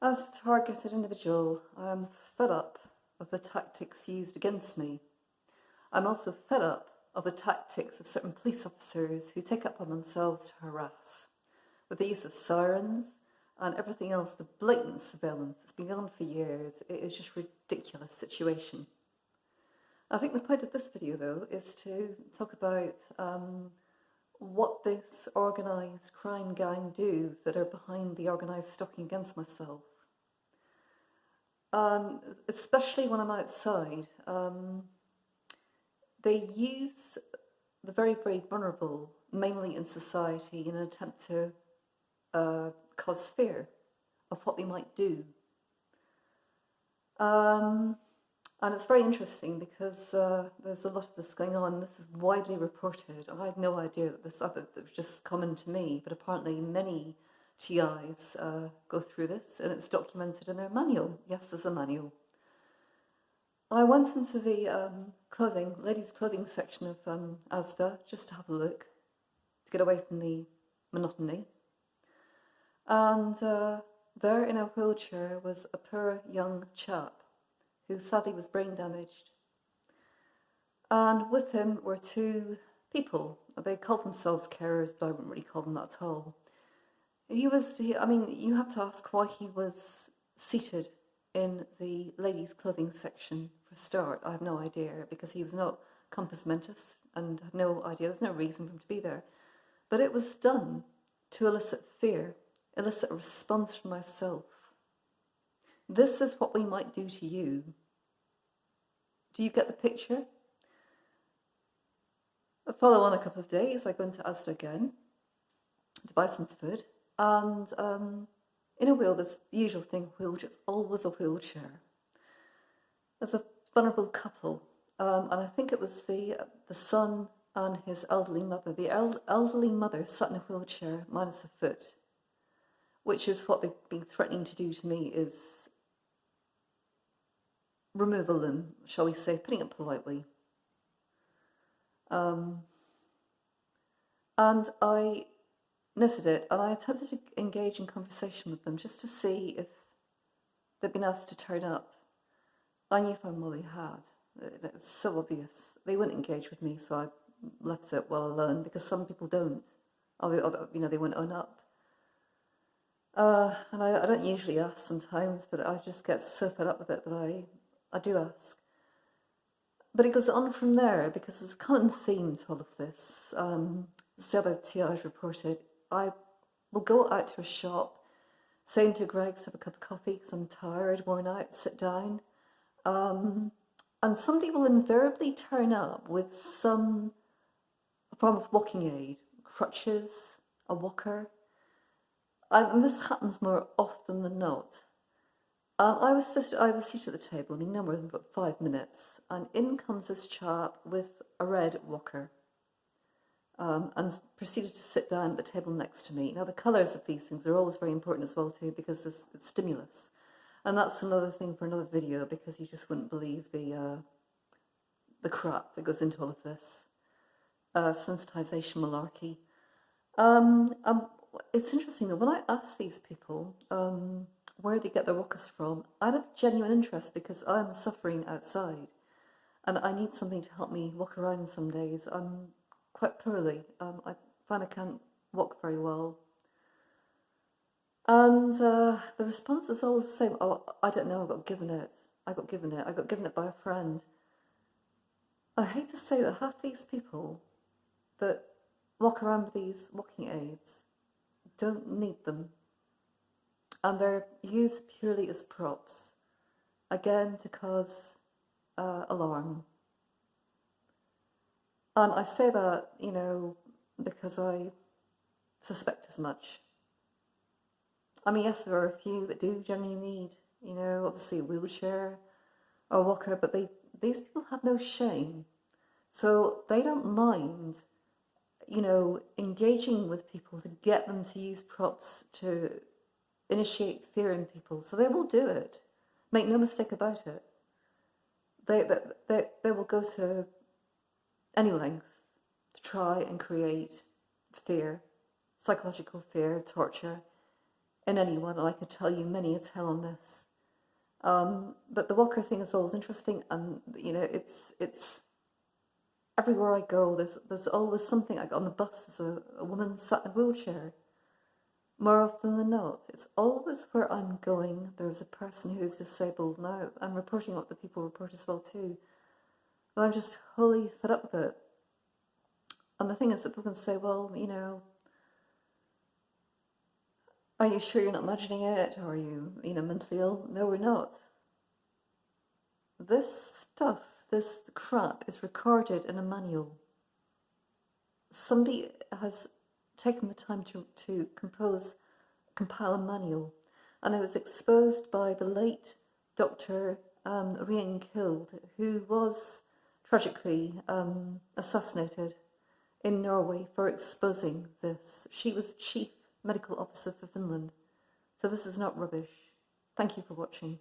As a targeted individual, I am fed up of the tactics used against me. I'm also fed up of the tactics of certain police officers who take it upon themselves to harass, with the use of sirens and everything else, the blatant surveillance that's been going on for years. It is just a ridiculous situation. I think the point of this video, though, is to talk about what this organised crime gang do that are behind the organised stalking against myself. Especially when I'm outside, they use the very, very vulnerable, mainly in society, in an attempt to cause fear of what they might do. And it's very interesting because there's a lot of this going on. This is widely reported. I had no idea that this other that was just common to me, but apparently many TIs go through this, and it's documented in their manual. Yes, there's a manual. I went into the ladies' clothing section of Asda just to have a look, to get away from the monotony. And there in a wheelchair was a poor young chap who sadly was brain damaged. And with him were two people. They called themselves carers, but I wouldn't really call them that at all. You have to ask why he was seated in the ladies' clothing section for a start. I have no idea, because he was not compos mentis and had no idea. There's no reason for him to be there. But it was done to elicit fear, elicit a response from myself. This is what we might do to you. Do you get the picture? I follow on a couple of days. I go into Asda again to buy some food. And in a wheel, there's the usual thing, wheelchair. It's always a wheelchair. There's a vulnerable couple. And I think it was the son and his elderly mother. The elderly mother sat in a wheelchair minus a foot, which is what they've been threatening to do to me, is remove a limb, shall we say, putting it politely. And I noted it, and I attempted to engage in conversation with them just to see if they'd been asked to turn up. I knew full well they had. It was so obvious. They wouldn't engage with me, so I left it well alone, because some people don't. They won't own up. And I don't usually ask sometimes, but I just get so fed up with it that I do ask. But it goes on from there, because there's a common theme to all of this. The other TIs reported, I will go out to a shop, saying to Greg to have a cup of coffee because I'm tired, worn out, sit down. And somebody will invariably turn up with some form of walking aid, crutches, a walker. And this happens more often than not. I was seated at the table, no more than about 5 minutes, and in comes this chap with a red walker, and proceeded to sit down at the table next to me. Now, the colours of these things are always very important as well too, because it's stimulus, and that's another thing for another video, because you just wouldn't believe the crap that goes into all of this sensitization malarkey. It's interesting though, when I ask these people where they get their walkers from, I have genuine interest, because I am suffering outside and I need something to help me walk around some days. I'm quite poorly. I find I can't walk very well. And the response is always the same. Oh, I don't know, I got given it by a friend. I hate to say that half these people that walk around with these walking aids don't need them. And they're used purely as props, again to cause alarm. And I say that, because I suspect as much. I mean, yes, there are a few that do generally need, obviously a wheelchair or a walker, but these people have no shame. So they don't mind, engaging with people to get them to use props to initiate fear in people. So they will do it. Make no mistake about it. They will go to any length to try and create fear, psychological fear, torture, in anyone, and I could tell you many a tale on this. But the walker thing is always interesting, and you know, it's everywhere I go. There's always something. Like on the bus, there's a woman sat in a wheelchair. More often than not, it's always where I'm going. There's a person who's disabled. Now I'm reporting what the people report as well too. But I'm just wholly fed up with it. And the thing is that people can say, well, you know, are you sure you're not imagining it? Or are you, mentally ill? No, we're not. This stuff, this crap is recorded in a manual. Somebody has taken the time to compile a manual, and it was exposed by the late Dr. Rian Kild, who was tragically assassinated in Norway for exposing this. She was Chief Medical Officer for Finland. So this is not rubbish. Thank you for watching.